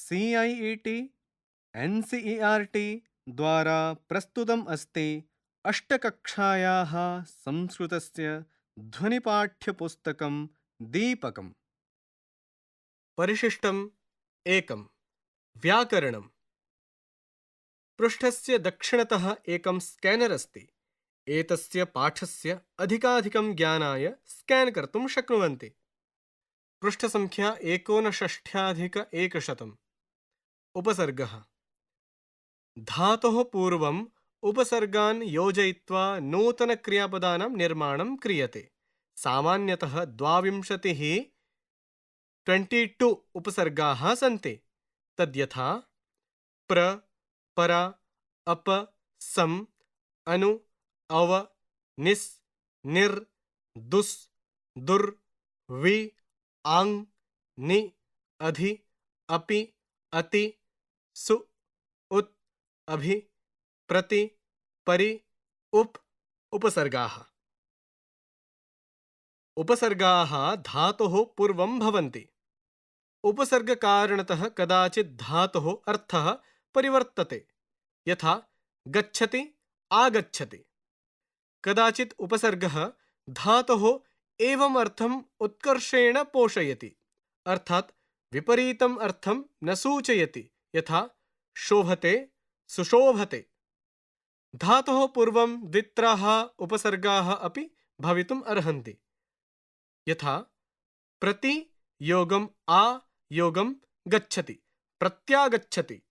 CIET NCERT द्वारा प्रस्तुतम् अस्ति अष्टकक्षायाः संस्कृतस्य ध्वनिपाठ्यपुस्तकं दीपकम्। परिशिष्टम् 1 व्याकरणम्। पृष्ठस्य दक्षिणतः एकं स्कैनर् अस्ति। एतस्य पाठस्य अधिकाधिकं ज्ञानाय स्कैन् कर्तुं शक्नुवन्ति। पृष्ठसङ्ख्या 69,100। उपसर्गः। धातोः पूर्वम् उपसर्गान् योजयित्वा नूतनक्रियापदानां निर्माणं क्रियते। सामान्यतः 22 उपसर्गाः सन्ति। तद्यथा प्र, पर, अप, सम, अनु, अव, निस्, निर्, दुस्, दुर्, वि, आङ्, नि, अधि, अपि, अति, सु, उत्, अभि, प्रति, परि, उप उपसर्गाः। उपसर्गाः धातोः पूर्वं भवन्ति। उपसर्गकारणतः कदाचित् धातोः अर्थः परिवर्तते, यथा गच्छति, आगच्छति। कदाचित् उपसर्गः धातोः एवम् अर्थम् उत्कर्षेण पोषयति, अर्थात् विपरीतम् अर्थं न सूचयति, यथा शोभते, सुशोभते। धातोः पूर्वं द्वित्राः उपसर्गाः अपि भवितुम् अर्हन्ति, यथा प्रति योगम् आ योगं गच्छति, प्रत्यागच्छति।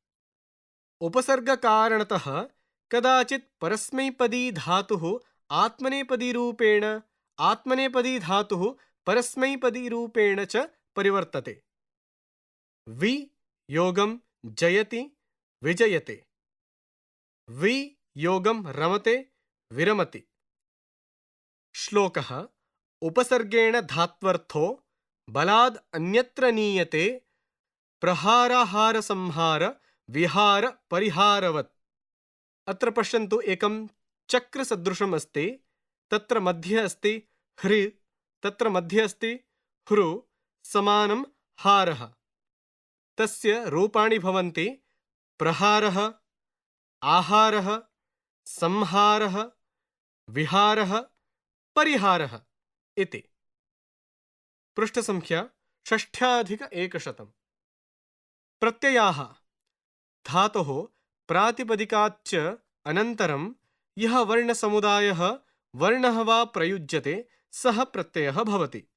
उपसर्गकारणतः कदाचित् परस्मैपदी धातुः आत्मनेपदीरूपेण, आत्मनेपदी धातुः परस्मैपदीरूपेण च परिवर्तते। वि योगं जयति, विजयते। वि योगं रमते, विरमति। श्लोकः। उपसर्गेण धात्वर्थो बलाद् अन्यत्र नीयते, प्रहाराहारसंहार विहार परिहारवत्। अत्र पश्यन्तु, एकं चक्रसदृशम् अस्ति। तत्र मध्ये अस्ति ह्रि, तत्र मध्ये अस्ति ह्रु, समानं हारः। तस्य रूपाणि भवन्ति प्रहारः, आहारः, संहारः, विहारः, परिहारः इति। पृष्ठसङ्ख्या 6,100। प्रत्ययाः। धातोः प्रातिपदिकाच्च अनन्तरं यः वर्णसमुदायः वर्णः वा प्रयुज्यते सः प्रत्ययः भवति।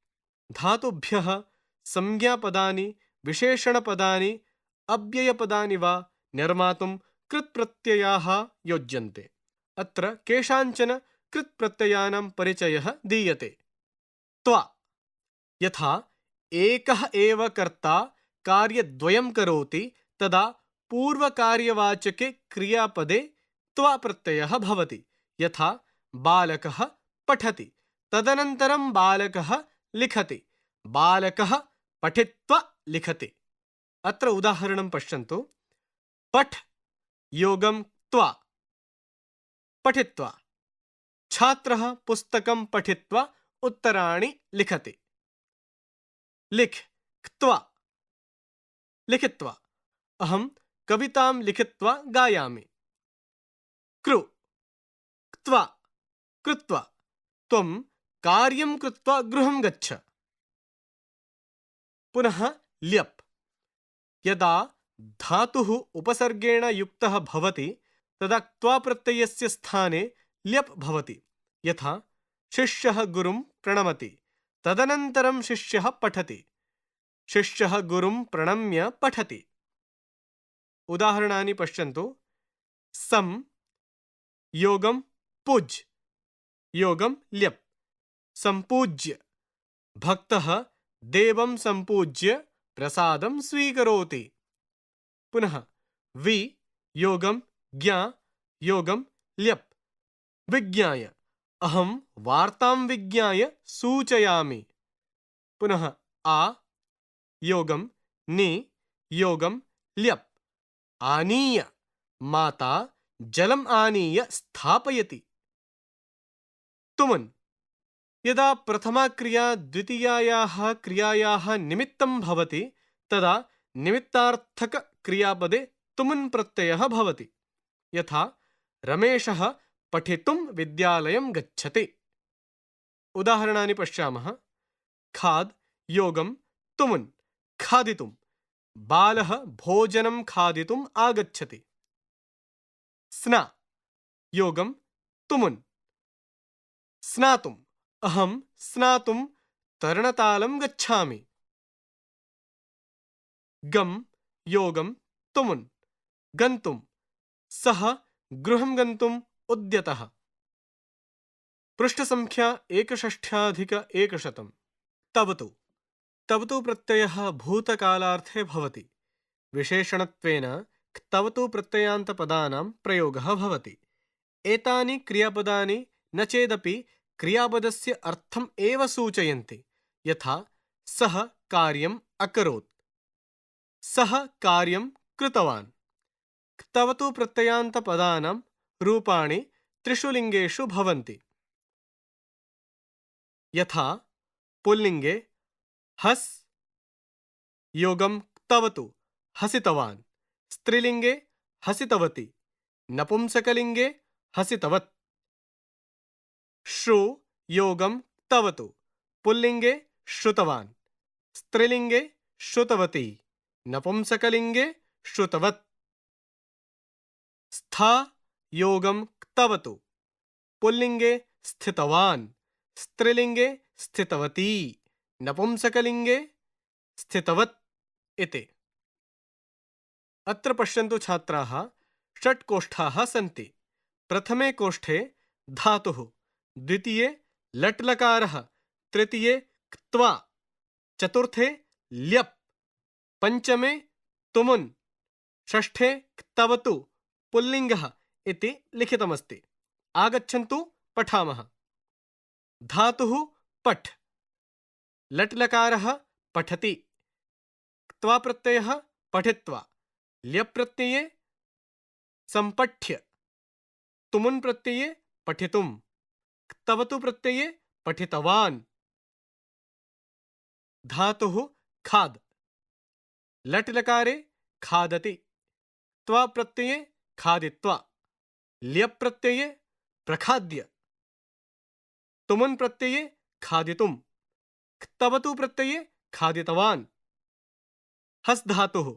धातुभ्यः संज्ञापदानि, विशेषणपदानि, अव्ययपदानि वा निर्मातुं कृत्प्रत्ययाः योज्यन्ते। अत्र केषाञ्चन कृत्प्रत्ययानां परिचयः दीयते। त्वा। यथा एकः एव कर्ता कार्यद्वयं करोति, तदा पूर्वकार्यवाचके क्रियापदे त्वा प्रत्ययः भवति। यथा बालकः पठति, तदनन्तरं बालकः लिखति, बालकः पठित्वा लिखति। अत्र उदाहरणं पश्यन्तु। पठ योगं त्वा, पठित्वा। छात्रः पुस्तकं पठित्वा उत्तराणि लिखति। लिख क्त्वा, लिखित्वा। अहं कवितां लिखित्वा गायामि। कृ क्त्वा, कृत्वा। त्वं कार्यं कृत्वा गृहं गच्छ। पुनः ल्यप्। यदा धातुः उपसर्गेण युक्तः भवति तदा क्त्वा प्रत्ययस्य स्थाने ल्यप् भवति। यथा शिष्यः गुरुं प्रणमति, तदनन्तरं शिष्यः पठति, शिष्यः गुरुं प्रणम्य पठति। उदाहरणानि पश्यन्तु। सं योगं पुज्, योगं ल्यप्, सम्पूज्य। भक्तः देवं सम्पूज्य प्रसादं स्वीकरोति। पुनः वि योगं ज्ञा, योगं ल्यप्, विज्ञाय। अहं वार्तां विज्ञाय सूचयामि। पुनः आ योगं नि, योगं ल्यप्, आनीय। माता जलम् आनीय स्थापयति। तुमुन्। यदा प्रथमा क्रिया द्वितीयायाः क्रियायाः निमित्तं भवति तदा निमित्तार्थक क्रियापदे तुमुन् प्रत्ययः भवति। यथा रमेशः पठितुं विद्यालयं गच्छति। उदाहरणानि पश्यामः। खाद् योगं तुमुन् खादितुं, बालः भोजनं खादितुम् आगच्छति। स्ना योगं तुमुन् स्नातुम्, अहं स्नातुं तरणतालं गच्छामि। गम योगं तुमुन् गन्तुं, सः गृहं गन्तुम् उद्यतः। पृष्ठसङ्ख्या 61,100। तवतु तवतु प्रत्ययः भूतकालार्थे भवति। विशेषणत्वेन तवतु प्रत्ययान्तपदानां प्रयोगः भवति। एतानि क्रियापदानि न चेदपि क्रियापदस्य अर्थम् एव सूचयन्ति। यथा सः कार्यम् अकरोत्, सः कार्यं कृतवान्। तवतु प्रत्ययान्तपदानां रूपाणि त्रिषु लिङ्गेषु भवन्ति। यथा पुल्लिङ्गे हस् योगं तवतु हसितवान्, स्त्रीलिङ्गे हसितवती, नपुंसकलिङ्गे हसितवत्। श्रु योगं तवतु पुल्लिङ्गे श्रुतवान्, स्त्रीलिङ्गे श्रुतवती, नपुंसकलिङ्गे श्रुतवत्। स्था योगं तवतु पुल्लिङ्गे स्थितवान्, स्त्रीलिङ्गे स्थितवती, नपुंसकलिङ्गे स्थितवत् इति। अत्र पश्यन्तु छात्राः, 6 कोष्ठाः सन्ति। प्रथमे कोष्ठे धातुः, द्वितीये लट्लकारः, तृतीये क्त्वा, चतुर्थे ल्यप्, पञ्चमे तुमुन्, षष्ठे क्तवतु पुल्लिङ्गः इति लिखितमस्ति। आगच्छन्तु पठामः। धातुः पठ्, लट्लकारः पठति, क्त्वा प्रत्ययः पठित्वा, ल्यप् प्रत्यये सम्पठ्य, तुमुन् प्रत्यये पठितुं, क्तवतु प्रत्यये पठितवान्। धातुः खाद्, लट्लकारे खादति, क्त्वा प्रत्यये खादित्वा, ल्यप् प्रत्यये प्रखाद्य, तुमुन् प्रत्यये खादितुं, क्तवतु प्रत्यये खादितवान्। हस् धातुः,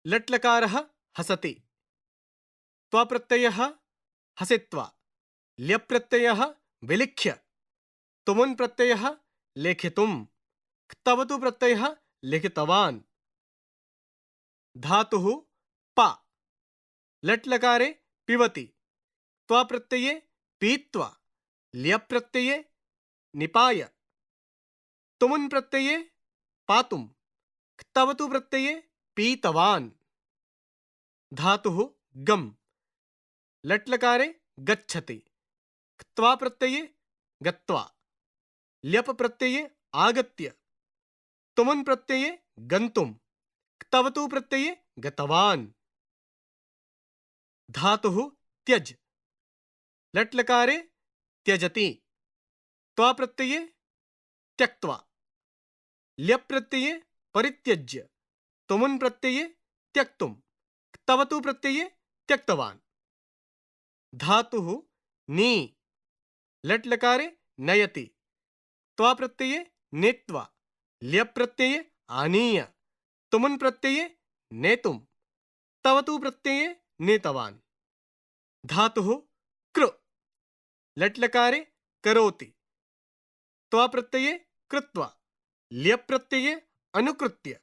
लट्लकारः हसति, त्वा प्रत्ययः हसित्वा, ल्यप् प्रत्ययः विलिख्य, तुमुन् प्रत्ययः लेखितुं, क्तवतु प्रत्ययः लिखितवान्। धातुः पा, लट्लकारे पिबति, त्वा प्रत्यये पीत्वा, ल्यप् प्रत्यये निपाय, तुमुन् प्रत्यये पातुं, क्तवतु प्रत्यये पीतवान्। धातुः गम, लट्लकारे गच्छति, क्त्वा प्रत्यये गत्वा, ल्यप् प्रत्यये आगत्य, तुमुन् प्रत्यये गन्तुं, क्तवतु प्रत्यये गतवान्। धातुः त्यज, लट्लकारे त्यजति, त्वा प्रत्यये त्यक्त्वा, ल्यप् प्रत्यये परित्यज्य, तुमुन् प्रत्यये त्यक्तुं, क्तवतु प्रत्यये त्यक्तवान्। धातुः नी, लट्लकारे नयति, त्वा प्रत्यये नेत्वा, ल्यप् प्रत्यये आनीय, तुमुन् प्रत्यये नेतुं, क्तवतु प्रत्यये नेतवान्। धातुः कृ, लट्लकारे करोति, त्वा प्रत्यये कृत्वा, ल्यप् प्रत्यये अनुकृत्य,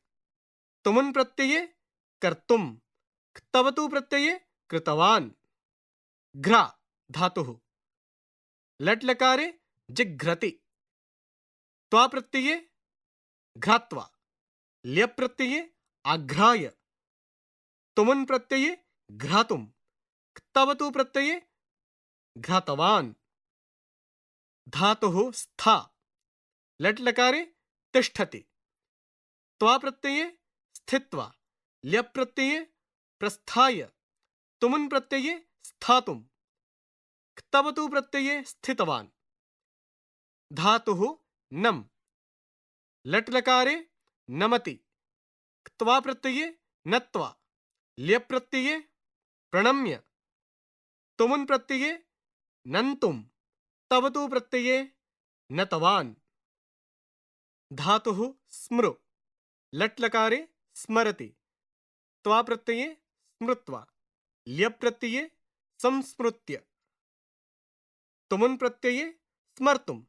तुमुन् प्रत्यये कर्तुं, क्तवतु प्रत्यये कृतवान्। घ्रा धातुः, लट्लकारे जिघ्रति, त्वा प्रत्यये घ्रात्वा, ल्यप् प्रत्यये आघ्राय, तुमुन् प्रत्यये घ्रातुं, क्तवतु प्रत्यये घ्रातवान्। धातुः स्था, लट्लकारे तिष्ठति, त्वा प्रत्यये स्थित्वा, ल्यप् प्रत्यये प्रस्थाय, तुमुन् प्रत्यये स्थातुं, क्तवतु प्रत्यये स्थितवान्। धातुः नम्, लट्लकारे नमति, क्त्वा प्रत्यये नत्वा, ल्यप् प्रत्यये प्रणम्य, तुमुन् प्रत्यये नन्तुम, तवतु प्रत्यये नतवान्। धातुः स्मृ, लट्लकारे स्मरति, त्वा प्रत्यये स्मृत्वा, ल्यप् प्रत्यये संस्मृत्य, तुमुन् प्रत्यये स्मर्तुं,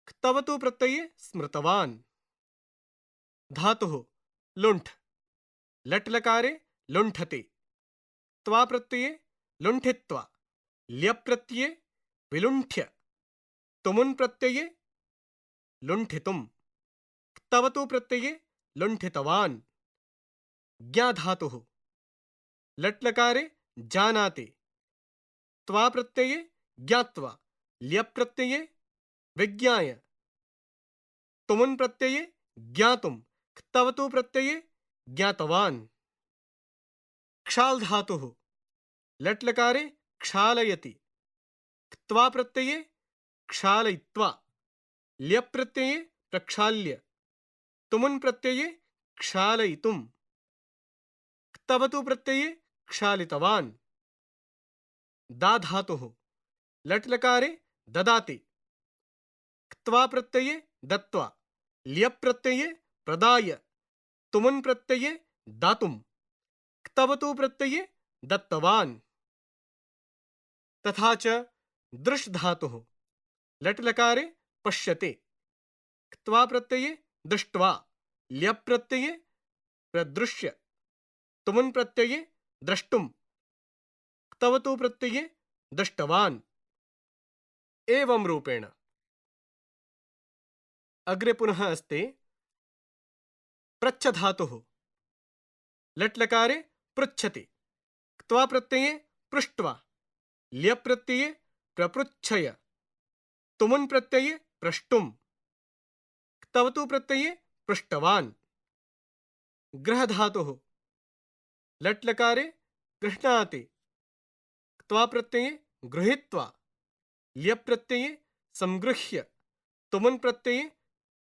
क्तवतु प्रत्यये स्मृतवान्। धातुः लुण्ठ, लट्लकारे लुण्ठति, त्वा प्रत्यये लुण्ठित्वा, ल्यप् प्रत्यये विलुण्ठ्य, तुमुन् प्रत्यये लुण्ठितुं, क्तवतु प्रत्यये लुण्ठितवान्। ज्ञा धातुः लट्लकारे जानाति, त्वा प्रत्यये ज्ञात्वा, ल्यप् प्रत्यये विज्ञाय, तुमुन् प्रत्यये ज्ञातुं, क्तवतु प्रत्यये ज्ञातवान्। क्षाल धातुः लट्लकारे क्षालयति, क्त्वा प्रत्यये क्षालयित्वा, ल्यप् प्रत्यये प्रक्षाल्य, तुमुन् प्रत्यये क्षालयितुं, क्तवतु प्रत्यये क्षालितवान्। दा धातुः लट्लकारे ददाति, क्त्वा प्रत्यये दत्त्वा, ल्यप् प्रत्यये प्रदाय, तुमुन् प्रत्यये दातुं, क्तवतु प्रत्यये दत्तवान्। तथा च दृश् धातुः लट्लकारे पश्यति, क्त्वा प्रत्यये दृष्ट्वा, ल्यप् प्रत्यये प्रदृश्य, तुमुन् प्रत्यये द्रष्टुं, क्तवतु प्रत्यये दृष्टवान्। एवं रूपेण अग्रे पुनः अस्ति पृच्छ धातुः लट्लकारे पृच्छति, क्त्वा प्रत्यये पृष्ट्वा, ल्यप् प्रत्यये प्रपृच्छय, तुमुन् प्रत्यये प्रष्टुं, क्तवतु प्रत्यये पृष्टवान्। ग्रह धातुः लट्लकारे गृह्णाति, क्त्वा प्रत्यये गृहीत्वा, ल्यप् प्रत्यये संगृह्य, तुमुन् प्रत्यये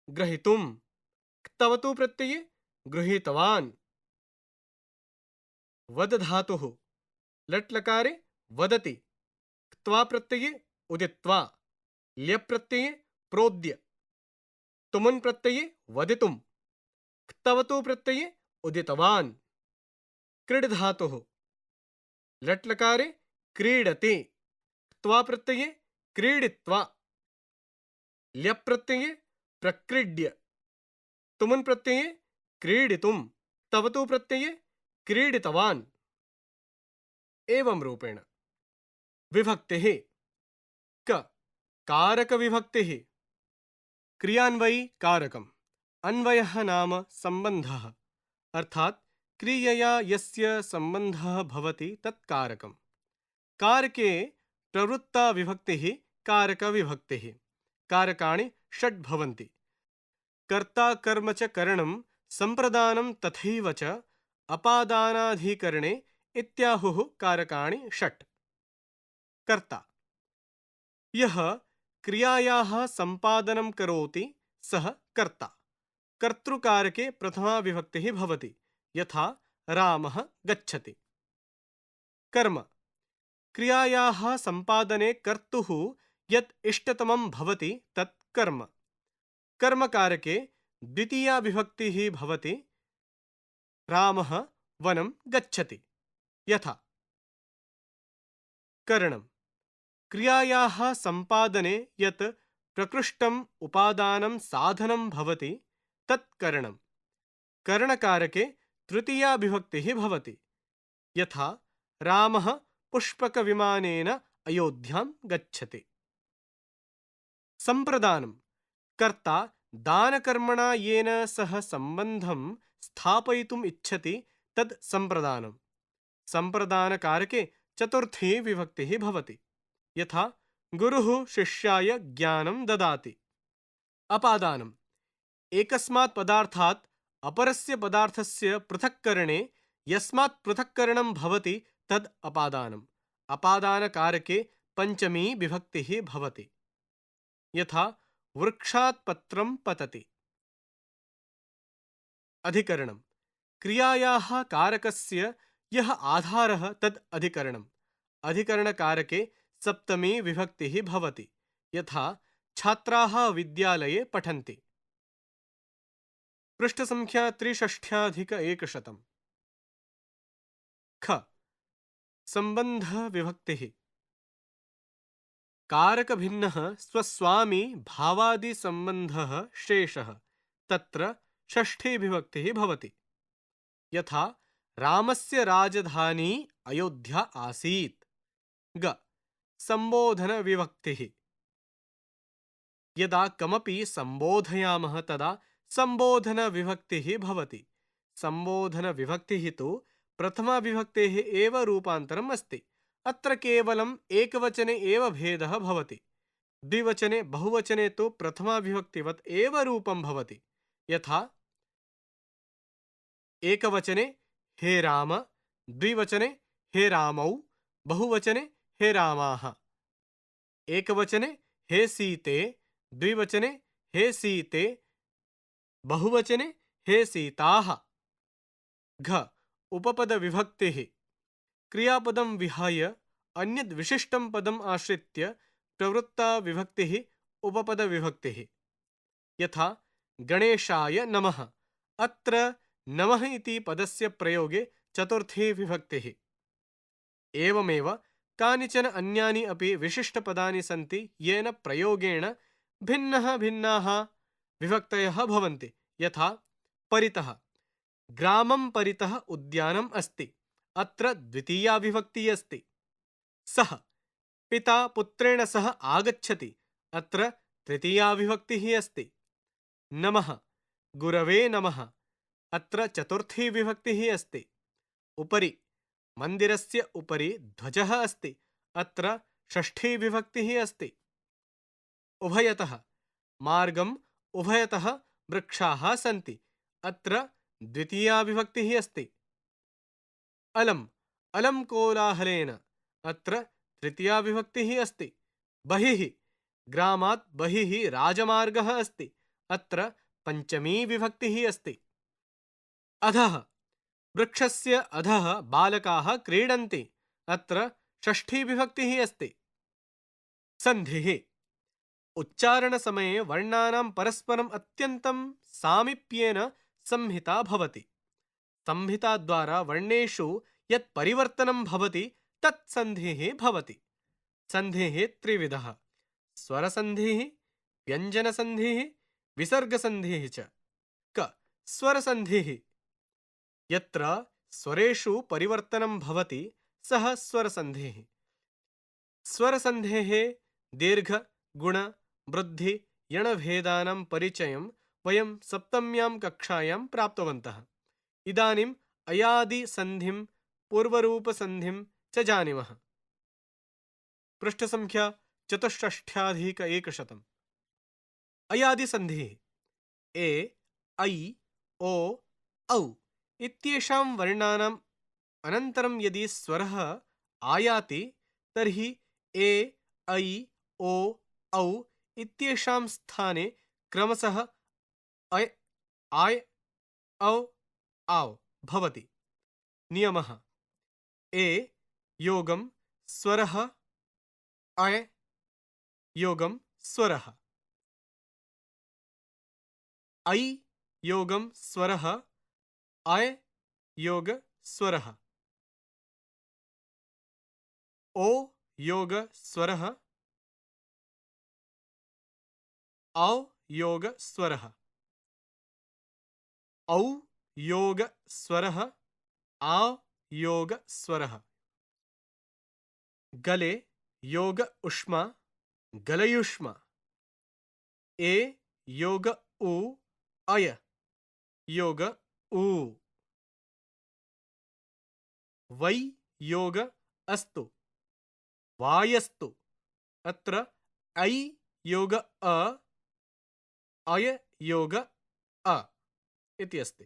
ग्रहीतुं, क्तवतु प्रत्यये गृहीतवान्। वद धातुः लट्लकारे वदति, क्त्वा प्रत्यये उदित्वा, ल्यप् प्रत्यये प्रोद्य, तुमुन् प्रत्यये वदितुं, क्तवतु प्रत्यये उदितवान्। क्रीड धातुः लट्लकारे क्रीडति, क्त्वा प्रत्यये क्रीडित्वा, ल्यप् प्रत्यये प्रक्रीड्य, तुमुन् प्रत्यये क्रीडितुं, क्तवतु प्रत्यये क्रीडितवान्। एवं रूपेण विभक्तिः क कारक विभक्तिः क्रियान्वयी कारकम्। अन्वयः नाम सम्बन्धः, अर्थात् क्रियया यस्य सम्बन्धः भवति तत् कारकम्। कारके प्रवृत्ता विभक्तिः कारक विभक्तिः। कारकाणि षड् भवन्ति। कर्ता कर्म च करणं संप्रदानं तथैव च अपादानाधिकरणे इत्याहुः कारकाणि षट्। कर्ता यः क्रियायाः सम्पादनं करोति सः कर्ता। कर्तृकारके प्रथमा विभक्तिः भवति, यथा रामः गच्छति। कर्म क्रियायाः सम्पादने कर्तुः यत् इष्टतमं भवति तत् कर्म। कर्मकारके द्वितीया विभक्तिः भवति, रामः वनं गच्छति। यथा करणं क्रियायाः सम्पादने यत् प्रकृष्टम् उपादानं साधनं भवति तत् करणम्। करणकारके तृतीया विभक्तिः भवति, यथा रामः पुष्पकविमानेन अयोध्यां गच्छति। संप्रदानं कर्ता दानकर्मणा येन सह सम्बन्धं स्थापयितुम् इच्छति तद् संप्रदानं। संप्रदानकारके चतुर्थी विभक्तिः भवति, यथा गुरुः शिष्याय ज्ञानं ददाति। अपादानम् एकस्मात् पदार्थात् अपरस्य पदार्थस्य पृथक्करणे यस्मात् पृथक्करणं भवति तद् अपादानम्। अपादानकारके पंचमी विभक्तिः भवति, यथा वृक्षात् पत्रं पतति। अधिकरणम् क्रियायाः कारकस्य यः आधारः तद् अधिकरणम्। अधिकरणकारके सप्तमी विभक्तिः भवति, यथा छात्राः विद्यालये पठन्ति। पृष्ठसङ्ख्या 63अधिक 100। ख सम्बन्धविभक्तिः। कारकभिन्नः स्वस्वामी भावादिसम्बन्धः शेषः, तत्र षष्ठी विभक्तिः भवति, यथा रामस्य राजधानी अयोध्या आसीत्। ग सम्बोधनविभक्तिः। यदा कमपि सम्बोधयामः तदा सम्बोधनविभक्तिः भवति। सम्बोधनविभक्तिः तु प्रथमाविभक्तेः एव रूपान्तरम् अस्ति। अत्र केवलम् एकवचने एव भेदः भवति। द्विवचने बहुवचने तु प्रथमाविभक्तिवत् एव रूपं भवति, यथा एकवचने हे राम, द्विवचने हे रामौ, बहुवचने हे रामाः। एकवचने हे सीते, द्विवचने हे सीते, बहुवचने हे सीताः। घ उपपदविभक्तिः। क्रियापदं विहाय अन्यद् विशिष्टं पदम् आश्रित्य प्रवृत्ता विभक्तिः उपपदविभक्तिः, यथा गणेशाय नमः। अत्र नमः इति पदस्य प्रयोगे चतुर्थी विभक्तिः। एवमेव कानिचन अन्यानि अपि विशिष्टपदानि सन्ति येन प्रयोगेण भिन्नाः विभक्तयः भवन्ति, यथा परितः। ग्रामं परितः उद्यानम् अस्ति। अत्र द्वितीया विभक्तिः अस्ति। सः पिता पुत्रेण सह आगच्छति। अत्र तृतीया विभक्तिः अस्ति। नमः गुरवे नमः। अत्र चतुर्थी विभक्तिः अस्ति। उपरि मन्दिरस्य उपरि ध्वजः अस्ति। अत्र षष्ठी विभक्तिः अस्ति। उभयतः मार्गम् उभयतः वृक्षाः सन्ति। अत्र द्वितीया विभक्तिः अस्ति। अलम् अलम् कोलाहलेन। अत्र तृतीया विभक्तिः अस्ति। बहिः ग्रामात् बहिः राजमार्गः अस्ति। अत्र पञ्चमी विभक्तिः अस्ति। अधः वृक्षस्य अधः बालकाः क्रीडन्ति। अत्र षष्ठी विभक्तिः अस्ति। सन्धिः उच्चारणसमये वर्णानां परस्परम् अत्यन्तं सामीप्येन संहिता भवति। संहिताद्वारा वर्णेषु यत् परिवर्तनं भवति तत् सन्धिः भवति। सन्धिः त्रिविधः: स्वरसन्धिः, व्यञ्जनसन्धिः, विसर्गसन्धिः च। क स्वरसन्धिः। यत्र स्वरेषु परिवर्तनं भवति सः स्वरसन्धिः। स्वरसन्धेः दीर्घ, गुण, वृद्धि, यणभेदानां परिचयं वयं सप्तम्यां कक्षायां प्राप्तवन्तः। इदानीम् अयादिसन्धिं, पूर्वरूपसन्धिं च जानीमः। पृष्ठसङ्ख्या 64अधिक 100। अयादिसन्धिः। ए, ऐ, ओ, औ इत्येषां वर्णानाम् अनन्तरं यदि स्वरः आयाति तर्हि ए, ऐ, ओ, औ इत्येषां स्थाने क्रमशः ऐ, आय्, औ, आव् भवति। नियमः: ए योगं स्वरः, ऐ योगं स्वरः, ऐ योगं स्वरः, ऐ योग स्वरः, ओ योग स्वरः, औ योग स्वरः, औ योग स्वरः, आव योग स्वरः। गले योग उष्मा, गलयुष्मा। ए योग उ, अय योग ऊ। वै योग अस्तु, वायस्तु। अत्र ऐ योग अ, अय योग अ इति अस्ति।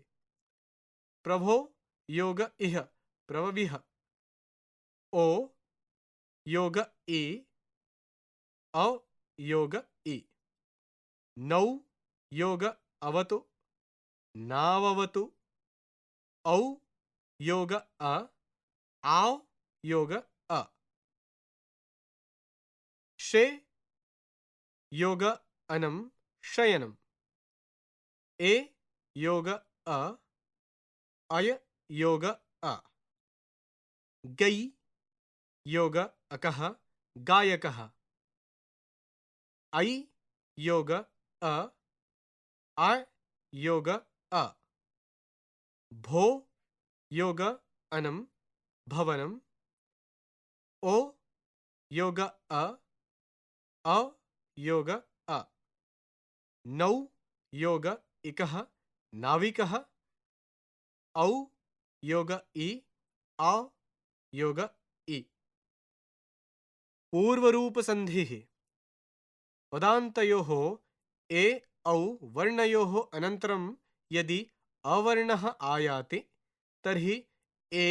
प्रभो योग इह, प्रभविः। ओ योग इ, औ योग इ। नौ योग अवतु, नाववतु। औ योग अ, आव योग अ, शे योग अनम शयनम, ए योग अ, अय योग अ, गै योग अकः गायकः, ऐ योग अ, आ योग अ, भो योग अनम भवनम, ओ योग अ योग अ, नौ योग इकः नाविकः, औ योग इ, आ योग इ। पूर्वरूप संधिः पदान्तयोः ए औ वर्णयोः अनन्तरं यदि अवर्णः आयाति तर्हि ए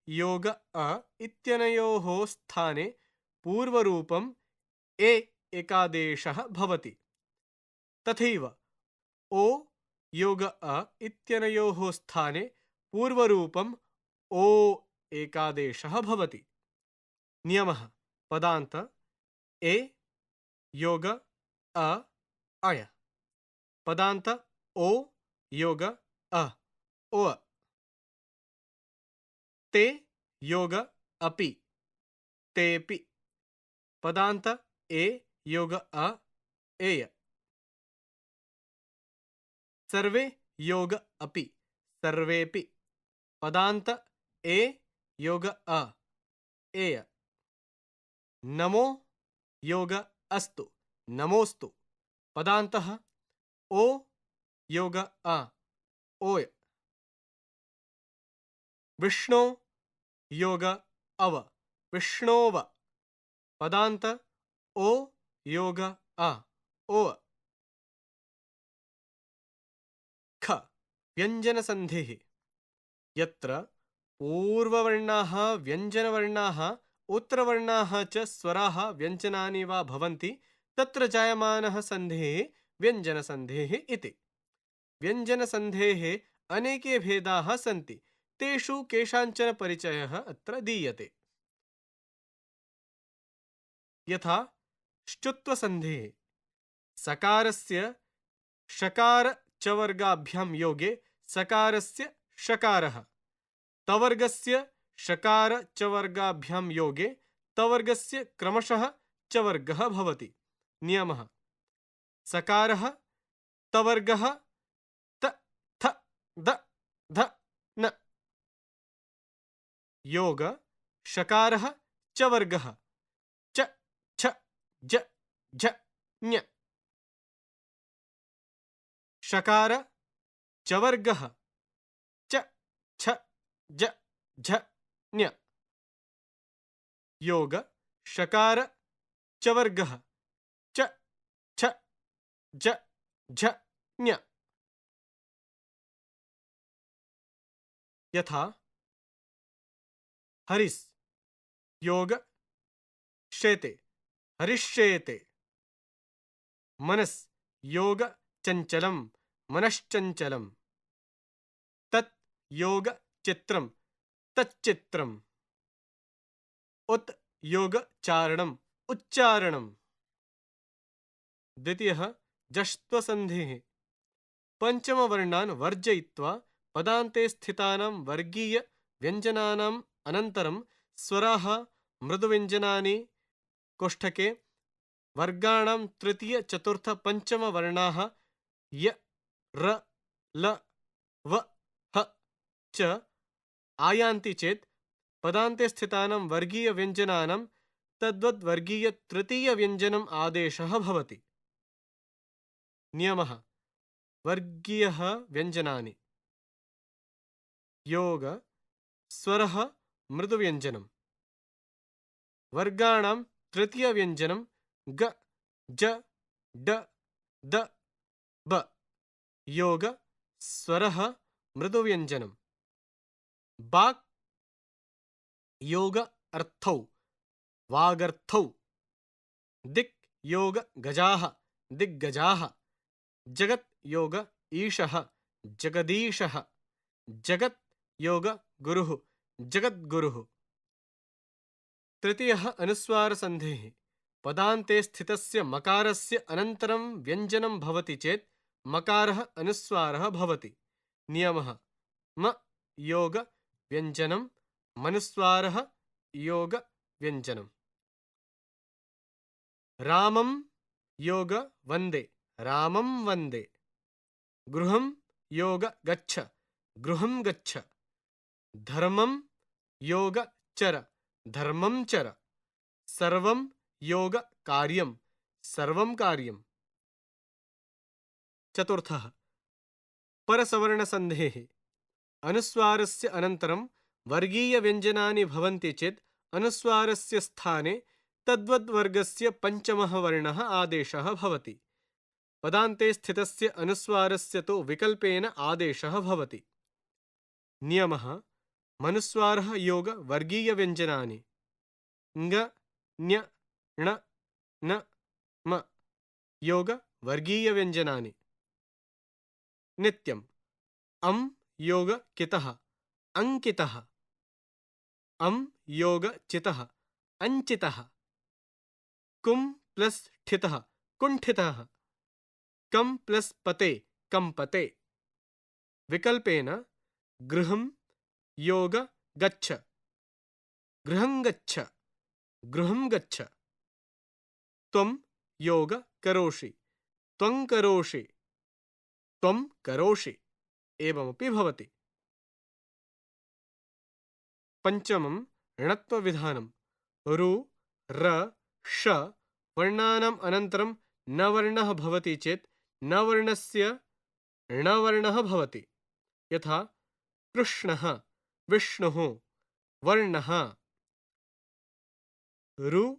योग अ इत्यनयोः स्थाने पूर्वरूपम् ए एकादेशः भवति। तथैव ओ योग अ इत्यनयोः स्थाने पूर्वरूपम् ओ एकादेशः भवति। नियमः पदान्त ए योग अ अय, पदान्त ओ योग अ ओ, ते योग अपि तेपि, पदान्त ए योग अ एय, सर्वे योग अपि सर्वेपि, पदान्त ए योग अ एय, नमो योग अस्तु नमोस्तु, पदान्तः ओ योग अ ओय, विष्णो योग अव विष्णोव, पदान्त ओ योग अ ओ, ख व्यञ्जनसन्धिः यत्र पूर्ववर्णाः व्यञ्जनवर्णाः उत्तरवर्णाः च स्वराः व्यञ्जनानि वा भवन्ति तत्र जायमानः सन्धिः व्यञ्जनसन्धिः इति। व्यञ्जनसन्धेः अनेके भेदाः सन्ति, तेषु केषाञ्चन परिचयः अत्र दीयते। यथा श्चुत्वसन्धिः सकारस्य षकार च वर्गाभ्यां योगे सकारस्य षकारः, तवर्गस्य षकार च वर्गाभ्यां योगे तवर्गस्य क्रमशः च वर्गः भवति। नियमः सकारः तवर्गः त थ द ध न, योग षकारः च वर्गः च छ ज झ ञ, षकार च वर्गः च छ ज झ ञ, योग षकार च वर्गः च छ ज झ ञ। यथा हरिस् योग शेते हरिष्येते, मनस् योग चञ्चलं मनश्चञ्चलम्, तत् योग चित्रं तच्चित्रम्, उत योग चारणम् उच्चारणम्। द्वितीयः जश्त्वसन्धिः पञ्चमवर्णान् वर्जयित्वा पदान्ते स्थितानां वर्गीय व्यञ्जनानाम् अनन्तरं स्वराः मृदुव्यञ्जनानि कोष्ठके वर्गाणां तृतीय चतुर्थ पंचम वर्णाः य र ल व ह च आयान्ति चेत् पदान्ते स्थितानां वर्गीय व्यञ्जनानां तद्वद् वर्गीय तृतीय व्यञ्जनम् आदेशः भवति। नियमः वर्गीयः व्यञ्जनानि योग स्वरः मृदुव्यञ्जनम्, वर्गाणां तृतीय व्यञ्जनं ग ज ड द ब, योग स्वरः मृदुव्यञ्जनम्, बाक् योग अर्थौ वागर्थौ, दिक् योग गजाः दिग्गजाः, जगत् योग ईशः जगदीशः, जगत् योग गुरुः जगद्गुरुः। तृतीयः अनुस्वारसन्धेः पदान्ते स्थितस्य मकारस्य अनन्तरं व्यञ्जनं भवति चेत् मकारः अनुस्वारः भवति। नियमः म योग व्यञ्जनं मनुस्वारः योग व्यञ्जनम्। रामं योग वन्दे रामं वन्दे। गृहं योग गच्छ गृहं गच्छ। धर्मं योग चर धर्मं चर। सर्वं योग कार्यं सर्वं कार्यम्। चतुर्थः परसवर्णसन्धेः अनुस्वारस्य अनन्तरं वर्गीयव्यञ्जनानि भवन्ति चेत् अनुस्वारस्य स्थाने तद्वद्वर्गस्य पञ्चमः वर्णः आदेशः भवति। पदान्ते स्थितस्य अनुस्वारस्य तु विकल्पेन आदेशः भवति। नियमः मनुस्वारः योग वर्गीयव्यञ्जनानि ङ ञ ण न म योग वर्गीयव्यञ्जनानि। नित्यम् अं योग कितः अंकितः। अं योग चितः अंचितः। कुं प्लस ठितः कुंठितः। कं प्लस पते कंपते। विकल्पेन गृहं योग गच्छ गृहं गच्छ गृहं गच्छ। त्वं योग करोषि त्वं करोषि त्वं करोषि एवमपि भवति। पञ्चमं णत्वविधानं रु र ष वर्णानाम् अनन्तरं न वर्णः भवति चेत् न वर्णस्य णवर्णः भवति। यथा कृष्णः विष्णुः वर्णः। रु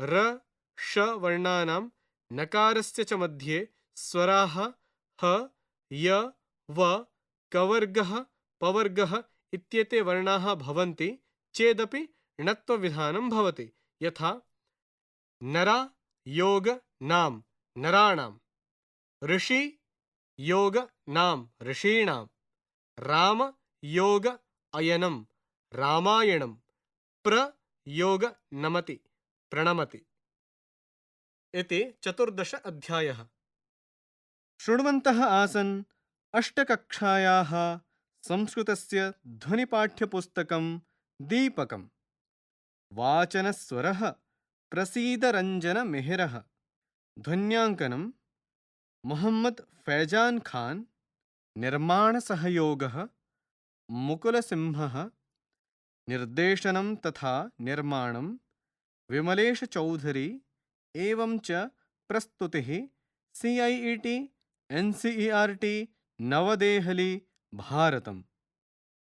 र ष वर्णानां नकारस्य च मध्ये स्वराः ह य व कवर्गः पवर्गः इत्येते वर्णाः भवन्ति चेदपि णत्वविधानं भवति। यथा नरा योग नाम नराणां। ऋषि योग नाम ऋषीणां। राम योग अयनं रामायणं। प्रयोग नमति प्रणमति। इति 14 अध्यायः। शृण्वन्तः आसन् अष्टकक्षायाः संस्कृतस्य ध्वनिपाठ्यपुस्तकं दीपकम्। वाचनस्वरः प्रसीदरञ्जनमेहरः। ध्वन्याङ्कनं मोहम्मद् फैजान् खान्। निर्माणसहयोगः मुकुलसिंहः। निर्देशनं तथा निर्माणं विमलेशचौधरी। एवं च प्रस्तुतिः CIET NCERT नवदेहली भारतम्।